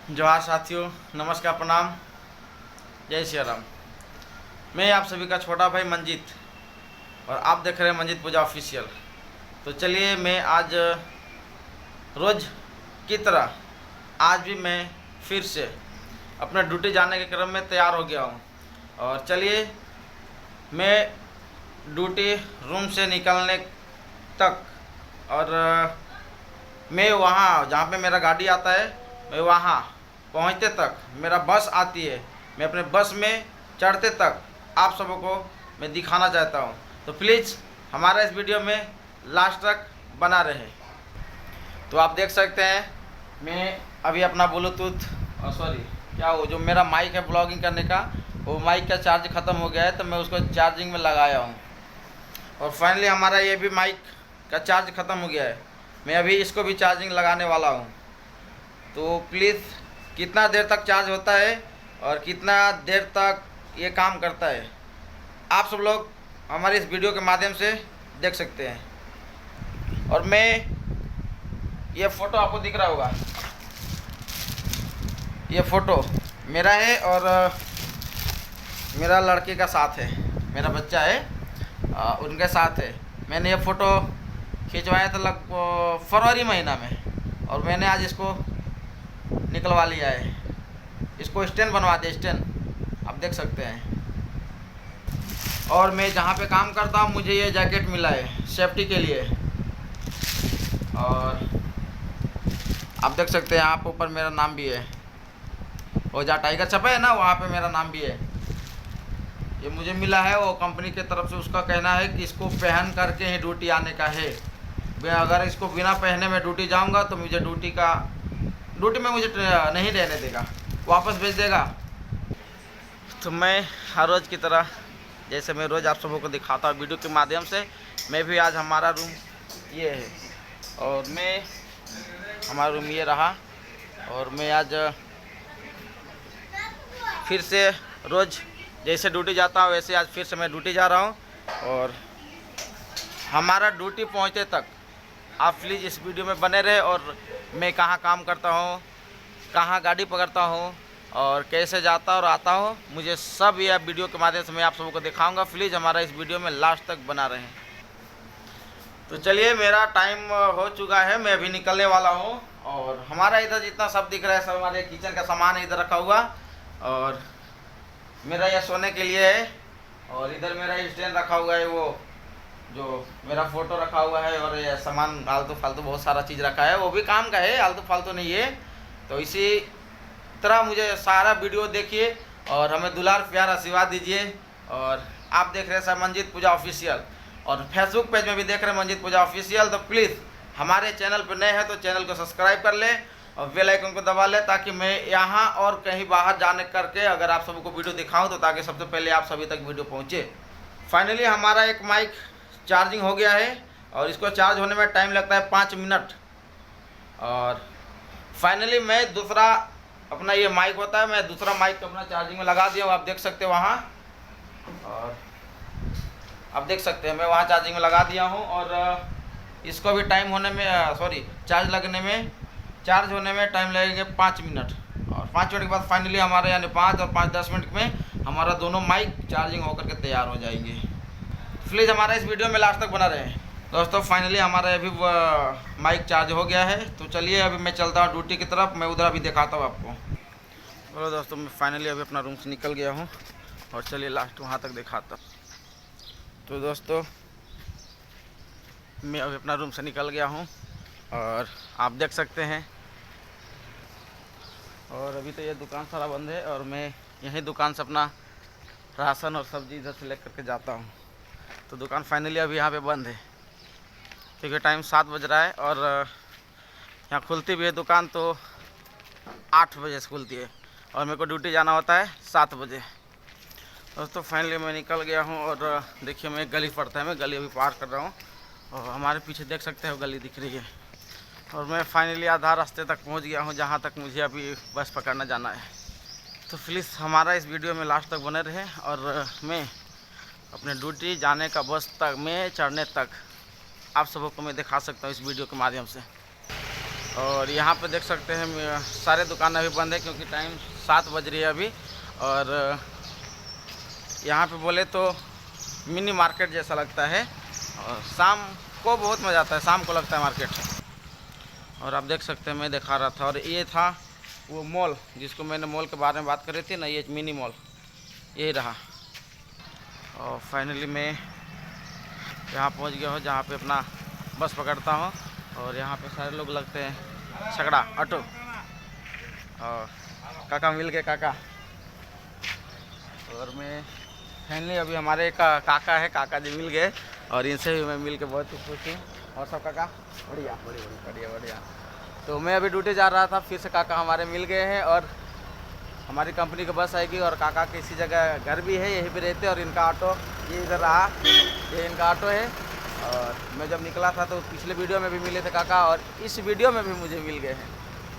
जोहार साथियों, नमस्कार, प्रणाम, जय श्री राम। मैं आप सभी का छोटा भाई मंजीत और आप देख रहे हैं मंजीत पूजा ऑफिशियल। तो चलिए, मैं आज रोज़ की तरह आज भी मैं फिर से अपने ड्यूटी जाने के क्रम में तैयार हो गया हूँ। और चलिए, मैं ड्यूटी रूम से निकलने तक और मैं वहाँ जहाँ पे मेरा गाड़ी आता है, मैं वहाँ पहुँचते तक, मेरा बस आती है, मैं अपने बस में चढ़ते तक आप सबों को मैं दिखाना चाहता हूँ। तो प्लीज़ हमारा इस वीडियो में लास्ट तक बना रहे। तो आप देख सकते हैं, मैं अभी अपना ब्लूटूथ क्या वो जो मेरा माइक है ब्लॉगिंग करने का, वो माइक का चार्ज ख़त्म हो गया है, तो मैं उसको चार्जिंग में लगाया हूँ। और फाइनली हमारा ये भी माइक का चार्ज ख़त्म हो गया है, मैं अभी इसको भी चार्जिंग लगाने वाला हूँ। तो प्लीज़ कितना देर तक चार्ज होता है और कितना देर तक ये काम करता है, आप सब लोग हमारे इस वीडियो के माध्यम से देख सकते हैं। और मैं ये फ़ोटो आपको दिख रहा होगा, ये फ़ोटो मेरा है और मेरा लड़के का साथ है, मेरा बच्चा है, उनके साथ है। मैंने ये फ़ोटो खिंचवाया था लगभग फरवरी महीना में, और मैंने आज इसको निकलवा लिया है। इसको स्टैंड बनवा दिया, स्टैंड आप देख सकते हैं। और मैं जहाँ पे काम करता हूँ, मुझे ये जैकेट मिला है सेफ्टी के लिए। और आप देख सकते हैं, यहाँ पे ऊपर मेरा नाम भी है, और जहाँ टाइगर छपा है ना, वहाँ पे मेरा नाम भी है। ये मुझे मिला है वो कंपनी के तरफ से। उसका कहना है कि इसको पहन करके ही ड्यूटी आने का है। अगर इसको बिना पहने में ड्यूटी जाऊंगा तो मुझे ड्यूटी में मुझे नहीं रहने देगा, वापस भेज देगा। तो मैं हर रोज़ की तरह, जैसे मैं रोज़ आप सबों को दिखाता हूँ वीडियो के माध्यम से, मैं भी आज हमारा रूम ये है और हमारा रूम ये रहा। और मैं आज फिर से रोज़ जैसे ड्यूटी जाता हूँ वैसे आज फिर से मैं ड्यूटी जा रहा हूँ। और हमारा ड्यूटी पहुँचते तक आप प्लीज़ इस वीडियो में बने रहे। और मैं कहाँ काम करता हूँ, कहाँ गाड़ी पकड़ता हूँ और कैसे जाता और आता हूँ, मुझे सब यह वीडियो के माध्यम से मैं आप सबको को दिखाऊंगा। प्लीज़ हमारा इस वीडियो में लास्ट तक बना रहें। तो चलिए, मेरा टाइम हो चुका है, मैं अभी निकलने वाला हूँ। और हमारा इधर जितना सब दिख रहा है, सब हमारे किचन का सामान है इधर रखा हुआ, और मेरा यह सोने के लिए है। और इधर मेरा स्टैंड रखा हुआ है, वो जो मेरा फ़ोटो रखा हुआ है, और ये सामान आलतू फालतू बहुत सारा चीज़ रखा है, वो भी काम का है, आलतू फालतू नहीं है। तो इसी तरह मुझे सारा वीडियो देखिए और हमें दुलार प्यार आशीर्वाद दीजिए। और आप देख रहे हैं सर मंजीत पूजा ऑफिशियल, और फेसबुक पेज में भी देख रहे हैं मंजीत पूजा ऑफिशियल। तो प्लीज़ हमारे चैनल पर नए हैं तो चैनल को सब्सक्राइब कर लें और बेल आइकन को दबा लें, ताकि मैं यहाँ और कहीं बाहर जाने करके अगर आप सबको वीडियो दिखाऊं तो ताकि सबसे पहले आप सभी तक वीडियो पहुँचे। फाइनली हमारा एक माइक चार्जिंग हो गया है, और इसको चार्ज होने में टाइम लगता है 5 मिनट। और फाइनली मैं दूसरा अपना ये माइक होता है, मैं दूसरा माइक अपना चार्जिंग में लगा दिया हूँ, आप देख सकते हैं वहाँ। और आप देख सकते हैं मैं वहाँ चार्जिंग में लगा दिया हूँ। और इसको भी टाइम होने में चार्ज होने में टाइम लगेंगे 5 मिनट। और 5 मिनट के बाद फाइनली हमारे यानी 5 और 5-10 मिनट में हमारा दोनों माइक चार्जिंग होकर के तैयार हो जाएंगे। प्लीज़ हमारा इस वीडियो में लास्ट तक बना रहें दोस्तों। फाइनली हमारा अभी माइक चार्ज हो गया है। तो चलिए, अभी मैं चलता हूँ ड्यूटी की तरफ, मैं उधर अभी दिखाता हूँ आपको। बोलो दोस्तों, मैं फाइनली अभी अपना रूम से निकल गया हूँ, और चलिए लास्ट वहाँ तक दिखाता हूँ। तो दोस्तों, मैं अभी अपना रूम से निकल गया हूँ, और आप देख सकते हैं। और अभी तो ये दुकान सारा बंद है, और मैं यहीं दुकान से अपना राशन और सब्ज़ी इधर से लेकर के जाता हूँ। तो दुकान फाइनली अभी यहाँ पे बंद है, क्योंकि टाइम 7 बज रहा है, और यहाँ खुलती भी है दुकान तो 8 बजे से खुलती है, और मेरे को ड्यूटी जाना होता है 7 बजे। दोस्तों फाइनली मैं निकल गया हूँ, और देखिए मैं गली पड़ता है, मैं गली अभी पार कर रहा हूँ, और हमारे पीछे देख सकते हो गली दिख रही है। और मैं फाइनली आधा रास्ते तक पहुँच गया हूँ, जहाँ तक मुझे अभी बस पकड़ना जाना है। तो प्लीज़ हमारा इस वीडियो में लास्ट तक बने रहे, और मैं अपने ड्यूटी जाने का बस तक में चढ़ने तक आप सबको मैं दिखा सकता हूँ इस वीडियो के माध्यम से। और यहाँ पे देख सकते हैं सारे दुकान अभी बंद है क्योंकि टाइम 7 बज रही है अभी। और यहाँ पे बोले तो मिनी मार्केट जैसा लगता है और शाम को बहुत मज़ा आता है, शाम को लगता है मार्केट। और आप देख सकते हैं मैं दिखा रहा था, और ये था वो मॉल जिसको मैंने मॉल के बारे में बात करी थी ना, ये मिनी मॉल यही रहा। और फाइनली मैं यहाँ पहुँच गया हूँ जहाँ पे अपना बस पकड़ता हूँ। और यहाँ पे सारे लोग लगते हैं छकड़ा ऑटो। और काका मिल गए काका। और मैं फाइनली अभी हमारे काका है, काका जी मिल गए और इनसे भी मैं मिल के बहुत ही खुश हूँ। और सब काका बढ़िया बढ़िया बढ़िया बढ़िया। तो मैं अभी ड्यूटी जा रहा था, फिर से काका हमारे मिल गए हैं और हमारी कंपनी की बस आएगी। और काका किसी जगह घर भी है, यहीं पे रहते हैं। और इनका ऑटो ये इधर रहा, ये इनका ऑटो है। और मैं जब निकला था तो पिछले वीडियो में भी मिले थे काका और इस वीडियो में भी मुझे मिल गए हैं।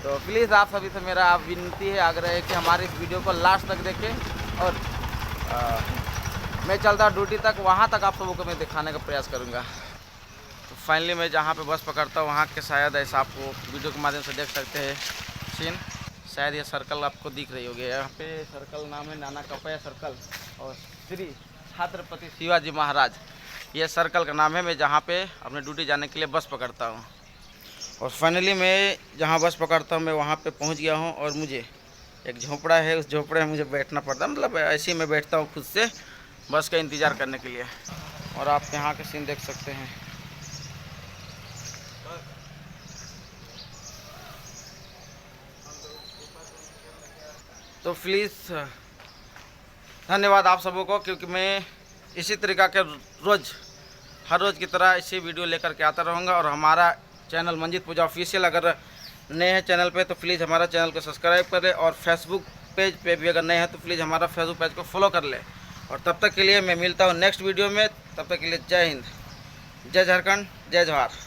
तो प्लीज़ आप सभी से मेरा विनती है, आग्रह है कि हमारे इस वीडियो को लास्ट तक देखें। और मैं चलता ड्यूटी तक, वहाँ तक आप सबों को मैं दिखाने का प्रयास करूँगा। तो फाइनली मैं जहाँ पे बस पकड़ता हूँ वहाँ के शायद ऐसा आपको वीडियो के माध्यम से देख सकते हैं सीन। शायद ये सर्कल आपको दिख रही होगी, यहाँ पे सर्कल नाम है नाना कपैया सर्कल और श्री छत्रपति शिवाजी महाराज, ये सर्कल का नाम है। मैं जहाँ पे अपने ड्यूटी जाने के लिए बस पकड़ता हूँ। और फाइनली मैं जहाँ बस पकड़ता हूँ मैं वहाँ पे पहुँच गया हूँ। और मुझे एक झोपड़ा है, उस झोपड़े में मुझे बैठना पड़ता है, मतलब ऐसे ही मैं बैठता हूँ खुद से बस का इंतज़ार करने के लिए। और आप यहाँ के सीन देख सकते हैं। तो प्लीज़ धन्यवाद आप सबों को, क्योंकि मैं इसी तरीक़ा के हर रोज़ की तरह इसी वीडियो लेकर के आता रहूँगा। और हमारा चैनल मंजीत पूजा ऑफिशियल अगर नए हैं चैनल पे तो प्लीज़ हमारा चैनल को सब्सक्राइब करें। और फेसबुक पेज पे भी अगर नए हैं तो प्लीज़ हमारा फेसबुक पेज को फॉलो कर लें। और तब तक के लिए मैं मिलता हूँ नेक्स्ट वीडियो में। तब तक के लिए जय हिंद, जय झारखंड, जय जवाहर।